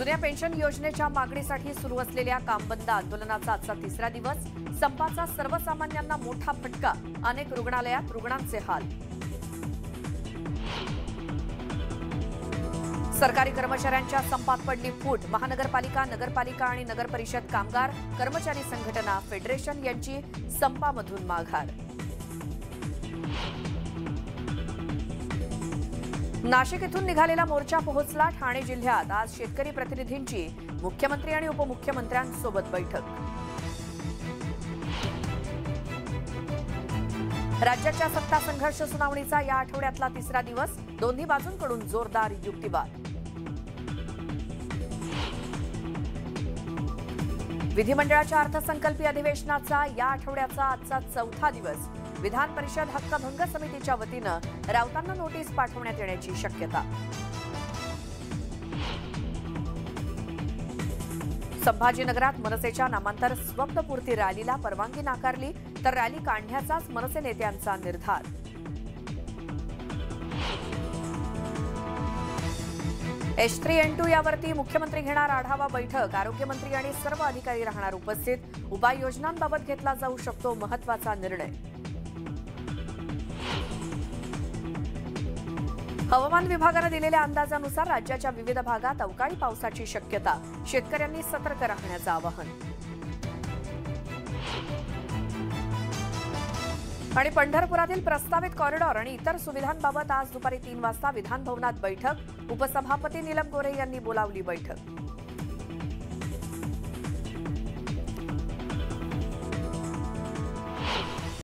जुन्या पेन्शन योजनेच्या मागणीसाठी सुरू असलेल्या कामबंद आंदोलनाचा आजचा तिसरा दिवस। संपाचा सर्वसामान्यांना मोठा फटका। अनेक रुग्णालयात रुग्णांचे हाल। सरकारी कर्मचाऱ्यांच्या संपात पडली फूट। महानगरपालिका, नगरपालिका आणि नगरपरिषद कामगार कर्मचारी संघटना फेडरेशन यांची संपामधून माघार। नाशिक येथून निघालेला मोर्चा पोहोचला ठाणे जिल्ह्यात। आज शेतकरी प्रतिनिधींची मुख्यमंत्री आणि उपमुख्यमंत्र्यांसोबत बैठक। राज्याच्या सत्ता संघर्ष सुनावणीचा या आठवड्यातला तिसरा दिवस। दोन्ही बाजूंकडून जोरदार युक्तिवाद। विधिमंडळाच्या अर्थसंकल्पीय अधिवेशनाचा या आठवड्याचा आजचा चौथा दिवस। विधान परिषद हक्कभंग समितीच्या वतीनं राऊतांना नोटीस पाठवण्यात येण्याची शक्यता। संभाजीनगरात मनसेच्या नामांतर स्वप्नपूर्ती रॅलीला परवानगी नाकारली, तर रॅली काढण्याचाच मनसे नेत्यांचा निर्धार। H3N2 यावरती मुख्यमंत्री घेणार आढावा बैठक। आरोग्यमंत्री आणि सर्व अधिकारी राहणार उपस्थित। उपाययोजनांबाबत घेतला जाऊ शकतो महत्त्वाचा निर्णय। हवामान विभागाने दिलेल्या अंदाजानुसार राज्याच्या विविध भागात अवकाळी पावसाची शक्यता। शेतकऱ्यांनी सतर्क राहण्याचं आवाहन। आणि पंढरपुरातील प्रस्तावित कॉरिडॉर आणि इतर सुविधांबाबत आज दुपारी 3 वाजता विधान भवनात बैठक। उपसभापती नीलम गोरे यांनी बोलावली बैठक।